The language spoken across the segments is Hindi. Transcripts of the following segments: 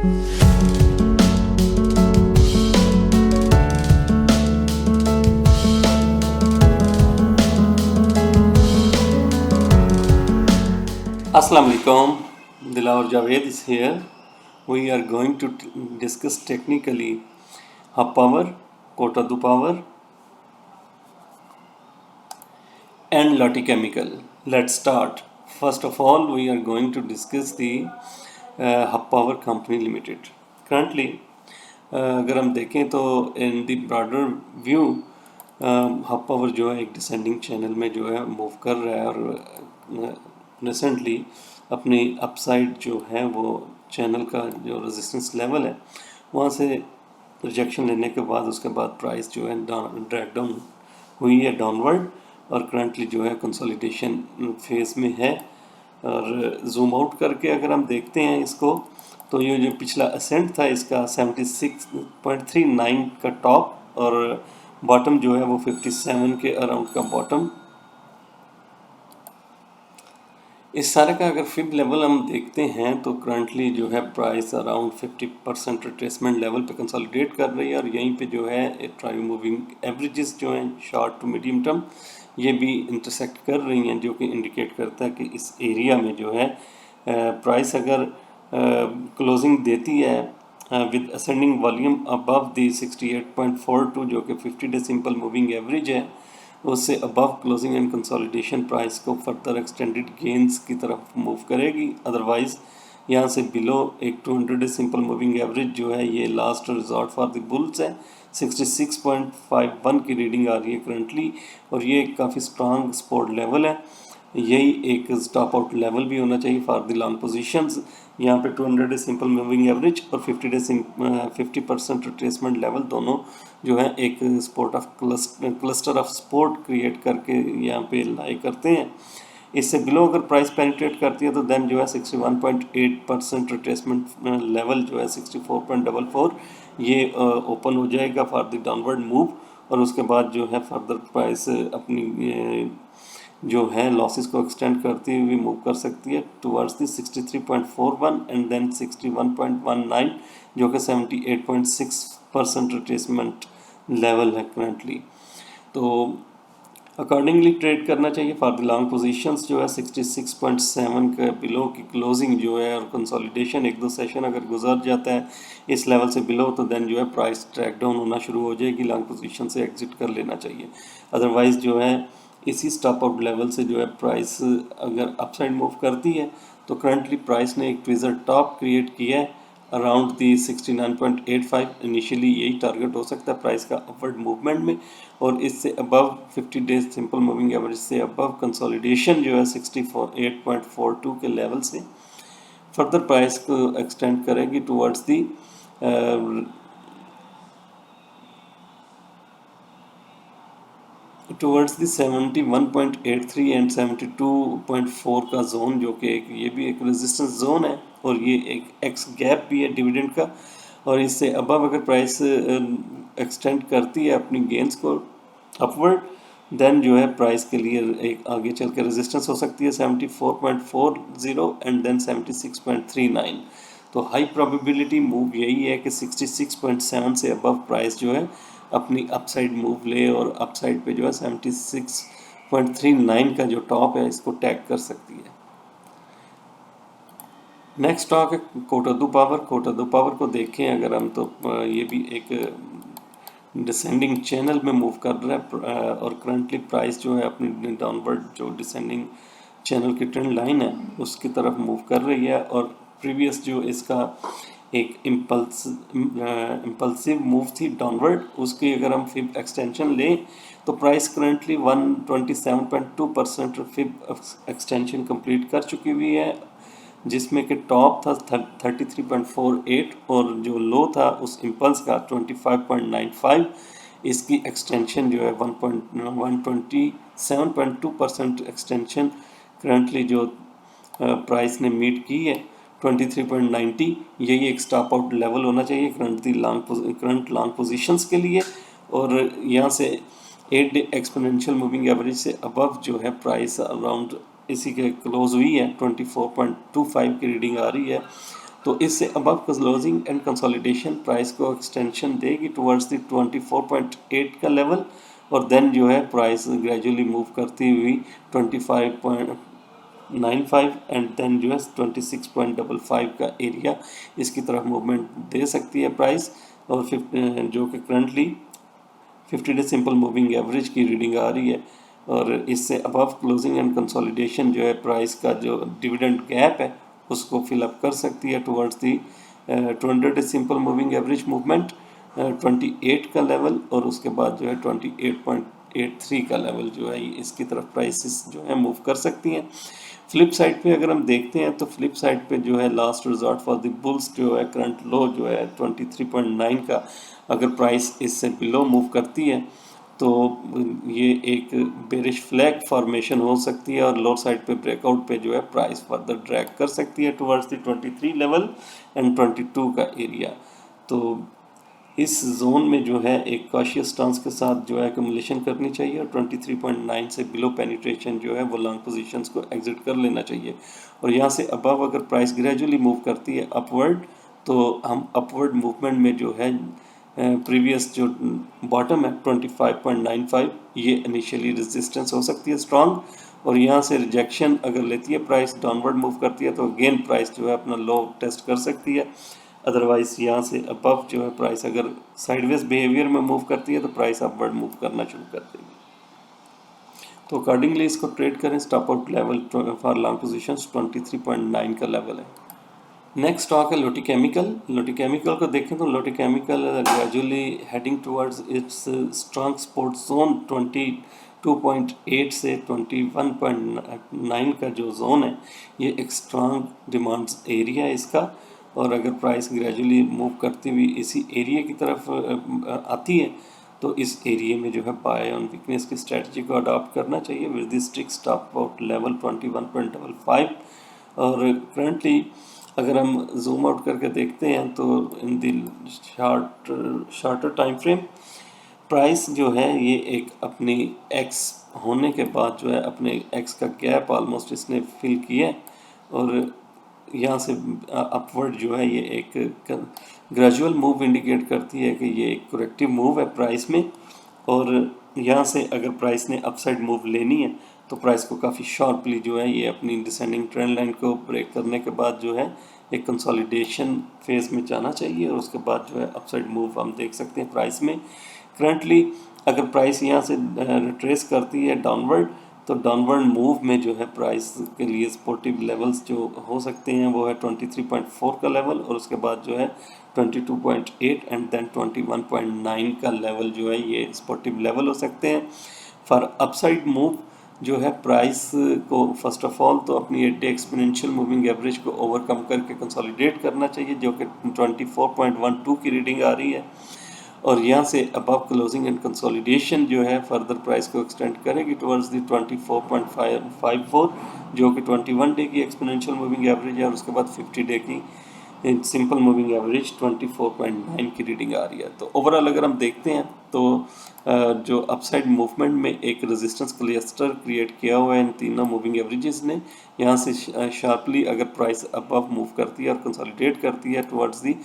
Assalamu alaikum. Dilawar Javed is here. We are going to discuss technically hub power, quota do power, and Lotte Chemical. Let's start. First of all, we are going to discuss the hub power company limited. Currently, अगर हम देखें तो in the broader view hub power जो है एक डिसेंडिंग चैनल में जो है मूव कर रहा है और रिसेंटली अपनी अपसाइड जो है वो चैनल का जो रेजिस्टेंस लेवल है वहाँ से रिजेक्शन लेने के बाद उसके बाद प्राइस जो है ड्रैग डाउन हुई है डाउनवर्ड और करंटली जो है कंसोलिडेशन फेज में है। और जूम आउट करके अगर हम देखते हैं इसको तो ये जो पिछला असेंट था इसका 76.39 का टॉप और बॉटम जो है वो 57 के अराउंड का बॉटम। इस सारे का अगर फिब लेवल हम देखते हैं तो करंटली जो है प्राइस अराउंड 50% रिट्रेसमेंट लेवल पे कंसोलिडेट कर रही है और यहीं पे जो है ट्राई मूविंग एवरेजेस जो हैं शॉर्ट टू मीडियम टर्म ये भी इंटरसेक्ट कर रही हैं, जो कि इंडिकेट करता है कि इस एरिया में जो है प्राइस अगर क्लोजिंग देती है विद असेंडिंग वॉल्यूम अबव दी 68.42 जो कि 50 डे सिंपल मूविंग एवरेज है उससे above closing and consolidation price को फर्दर एक्सटेंडेड गेंस की तरफ मूव करेगी। अदरवाइज यहाँ से बिलो एक 200 डे सिंपल मूविंग एवरेज जो है ये last resort for the bulls है। 66.51 की रीडिंग आ रही है करंटली और ये काफ़ी स्ट्रांग सपोर्ट लेवल है। यही एक स्टॉप आउट लेवल भी होना चाहिए फॉर द लॉन्ग पोजीशंस। यहाँ पे 200 डे सिंपल मूविंग एवरेज और 50% रिट्रेसमेंट लेवल दोनों जो है एक support of cluster of support create करके यहाँ पे लाई करते हैं। इससे बिलो अगर प्राइस पेनिट्रेट करती है तो देन जो है 61.8% रिट्रेसमेंट लेवल जो है 64.44 ये ओपन हो जाएगा फॉर द डाउनवर्ड मूव और उसके बाद जो है फर्दर प्राइस अपनी जो है लॉसेस को एक्सटेंड करती हुई मूव कर सकती है टुवर्ड्स दी 63.41 एंड देन 61.19 जो कि 78.6% रिट्रेसमेंट लेवल है करंटली। तो अकॉर्डिंगली ट्रेड करना चाहिए फॉर द लॉन्ग पोजीशंस जो है 66.7 के बिलो की क्लोजिंग जो है और कंसोलिडेशन एक दो सेशन अगर गुजर जाता है इस लेवल से बिलो तो देन जो है प्राइस ट्रैक डाउन होना शुरू हो जाएगी, लॉन्ग पोजीशन से एग्जिट कर लेना चाहिए। अदरवाइज जो है इसी स्टॉप आउट लेवल से जो है प्राइस अगर अपसाइड मूव करती है तो करंटली प्राइस ने एक ट्विज़र टॉप क्रिएट किया है अराउंड दी 69.85। इनिशियली यही टारगेट हो सकता है प्राइस का अपवर्ड मूवमेंट में और इससे above 50 days simple moving average से अबव कंसोलिडेशन जो है 68.42 के लेवल से फर्दर प्राइस को एक्सटेंड करेगी towards the towards the 71.83 and 72.4 का जोन जो कि ये भी एक रेजिस्टेंस जोन है और ये एक एक्स गैप भी है डिविडेंड का और इससे अबव अगर प्राइस एक्सटेंड करती है अपनी गेंस को अपवर्ड देन जो है प्राइस के लिए एक आगे चल के रेजिस्टेंस हो सकती है 74.40 एंड देन 76.39। तो हाई प्रोबेबिलिटी मूव यही है कि 66.7 से अबव प्राइस जो है अपनी अपसाइड मूव ले और अपसाइड पे जो है 76.39 का जो टॉप है इसको टैग कर सकती है। नेक्स्ट स्टॉक है कोटा दो पावर। कोटा दो पावर को देखें अगर हम तो ये भी एक डिसेंडिंग चैनल में मूव कर रहा है और करंटली प्राइस जो है अपनी डाउनवर्ड जो डिसेंडिंग चैनल की ट्रेंड लाइन है उसकी तरफ मूव कर रही है और प्रीवियस जो इसका एक इम्पल्सिव मूव थी डाउनवर्ड उसकी अगर हम फिब एक्सटेंशन लें तो price currently 127.2% fib extension complete कर चुकी हुई है जिसमें कि टॉप था 33.48 और जो लो था उस इम्पल्स का 25.95। इसकी एक्सटेंशन जो है 127.2% एक्सटेंशन करंटली जो प्राइस ने मीट की है 23.90। यही एक स्टॉप आउट लेवल होना चाहिए करंट लॉन्ग पोजीशंस के लिए और यहाँ से 8 डे एक्सपोनेंशियल मूविंग एवरेज से अबव जो है प्राइस अराउंड इसी के क्लोज हुई है 24.25 की रीडिंग आ रही है तो इससे above closing and consolidation price को एक्सटेंशन देगी टुवर्ड्स द 24.8 का लेवल, और देन जो है प्राइस ग्रेजुअली मूव करती हुई 25.95 एंड देन जो है 26.55 का एरिया इसकी तरफ मूवमेंट दे सकती है प्राइस। और जो कि currently 50 day simple moving average की रीडिंग आ रही है, और इससे अबव क्लोजिंग एंड कंसोलिडेशन जो है प्राइस का जो डिविडेंड गैप है उसको फिलअप कर सकती है towards the 200 day simple moving average movement 28 का लेवल, और उसके बाद जो है 28.83 का लेवल जो है इसकी तरफ प्राइसेस जो है मूव कर सकती हैं। फ्लिप साइड पे अगर हम देखते हैं तो फ्लिप साइड पे जो है last resort for the bulls जो है करंट लो जो है 23.9 का, अगर प्राइस इससे बिलो मूव करती है तो ये एक बेरिश फ्लैग फॉर्मेशन हो सकती है, और लोअर साइड पे ब्रेकआउट पे जो है प्राइस फर्दर ड्रैग कर सकती है टुवर्ड्स द 23 लेवल एंड 22 का एरिया। तो इस जोन में जो है एक कॉशियस स्टांस के साथ जो है एक्यूमुलेशन करनी चाहिए, और 23.9 से बिलो पेनिट्रेशन जो है वो लॉन्ग पोजीशंस को एग्जिट कर लेना चाहिए। और यहाँ से अबव अगर प्राइस ग्रेजुअली मूव करती है अपवर्ड, तो हम अपवर्ड मूवमेंट में जो है प्रीवियस जो बॉटम है 25.95 ये इनिशियली रेजिस्टेंस हो सकती है स्ट्रांग, और यहाँ से रिजेक्शन अगर लेती है प्राइस डाउनवर्ड मूव करती है तो अगेन प्राइस जो है अपना लो टेस्ट कर सकती है। अदरवाइज यहाँ से अबव जो है प्राइस अगर साइडवेज बिहेवियर में मूव करती है तो प्राइस अपवर्ड मूव करना शुरू कर देगी। तो अकॉर्डिंगली इसको ट्रेड करें। Stop out level for long positions 23.9 का लेवल है। नेक्स्ट स्टॉक है लोटी केमिकल। लोटी केमिकल को देखें तो लोटी chemical gradually heading towards its strong support zone 22.8 से 21.9 का जो जोन है ये एक स्ट्रॉन्ग डिमांड एरिया है इसका, और अगर प्राइस ग्रेजुअली मूव करती हुई इसी एरिया की तरफ आती है तो इस एरिया में जो है बाय ऑन वीकनेस की स्ट्रेटजी को अडॉप्ट करना चाहिए with the strict stop out level 21.55। और करंटली अगर हम जूम आउट करके देखते हैं तो in the shorter time frame price जो है ये एक अपनी एक्स होने के बाद जो है अपने एक्स का गैप ऑलमोस्ट इसने फिल किया है, और यहाँ से अपवर्ड जो है ये एक ग्रेजुअल मूव इंडिकेट करती है कि ये एक करेक्टिव मूव है प्राइस में, और यहाँ से अगर प्राइस ने अपसाइड मूव लेनी है तो प्राइस को काफ़ी शार्पली जो है ये अपनी डिसेंडिंग ट्रेंड लाइन को ब्रेक करने के बाद जो है एक कंसोलिडेशन फेज में जाना चाहिए, और उसके बाद जो है अपसाइड मूव हम देख सकते हैं प्राइस में। करंटली अगर प्राइस यहाँ से रिट्रेस करती है डाउनवर्ड, तो डाउनवर्ड मूव में जो है प्राइस के लिए सपोर्टिव लेवल्स जो हो सकते हैं वो है 23.4 का लेवल, और उसके बाद जो है 22.8 एंड देन 21.9 का लेवल जो है ये सपोर्टिव लेवल हो सकते हैं। फॉर अपसाइड मूव जो है प्राइस को फर्स्ट ऑफ ऑल तो अपनी 8 डे एक्सपोनेंशियल मूविंग एवरेज को ओवरकम करके कंसोलिडेट करना चाहिए जो कि 24.12 की रीडिंग आ रही है, और यहाँ से अबव क्लोजिंग एंड कंसोलिडेशन जो है फर्दर प्राइस को एक्सटेंड करेगी टुवर्ड्स दी 24.54 जो कि 21 डे की एक्सपोनेंशियल मूविंग एवरेज है, और उसके बाद 50 डे की सिंपल मूविंग एवरेज 24.9 की रीडिंग आ रही है। तो ओवरऑल अगर हम देखते हैं तो जो अपसाइड मूवमेंट में एक रेजिस्टेंस क्लस्टर क्रिएट किया हुआ है इन तीनों मूविंग एवरेजेस ने, यहाँ से शार्पली अगर प्राइस अबव मूव करती है और कंसोलिडेट करती है टुवर्ड्स दी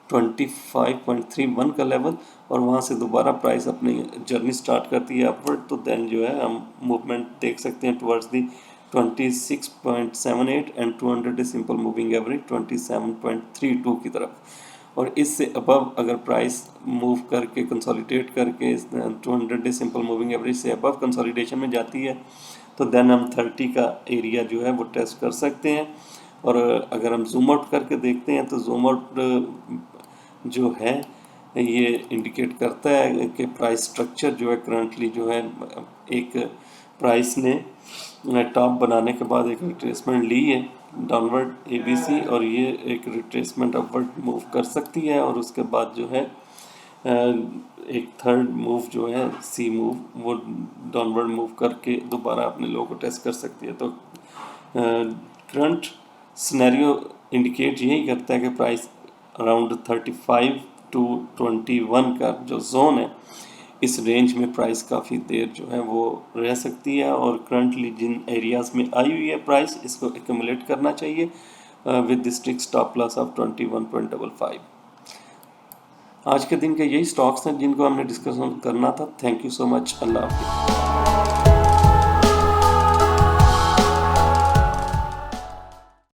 25.31 का लेवल, और वहाँ से दोबारा प्राइस अपनी जर्नी स्टार्ट करती है अपवर्ड, तो देन जो है हम मूवमेंट देख सकते हैं towards the 26.78 and 200 day simple moving average 27.32 की तरफ। और इससे अबव अगर प्राइस मूव करके कंसोलिडेट करके 200 डे सिंपल मूविंग एवरेज से अबव कंसोलिडेशन में जाती है तो देन हम 30 का एरिया जो है वो टेस्ट कर सकते हैं। और अगर हम जूम आउट करके देखते हैं तो जूम आउट जो है ये इंडिकेट करता है कि प्राइस स्ट्रक्चर जो है करंटली जो है एक प्राइस ने टॉप बनाने के बाद एक रिट्रेसमेंट ली है डाउनवर्ड एबीसी, और ये एक रिट्रेसमेंट अपवर्ड मूव कर सकती है, और उसके बाद जो है एक थर्ड मूव जो है सी मूव वो डाउनवर्ड मूव करके दोबारा अपने लो को टेस्ट कर सकती है। तो करंट सिनेरियो इंडिकेट यही करता है कि प्राइस अराउंड 35 टू 21 का जो जोन है इस रेंज में प्राइस काफ़ी देर जो है वो रह सकती है, और करंटली जिन एरियाज़ में आई हुई है प्राइस इसको एक्यूमुलेट करना चाहिए, with strict stop loss of 21.55। आज के दिन के यही स्टॉक्स हैं जिनको हमने डिस्कशन करना था। Thank you so much. अल्लाह हाफिज़।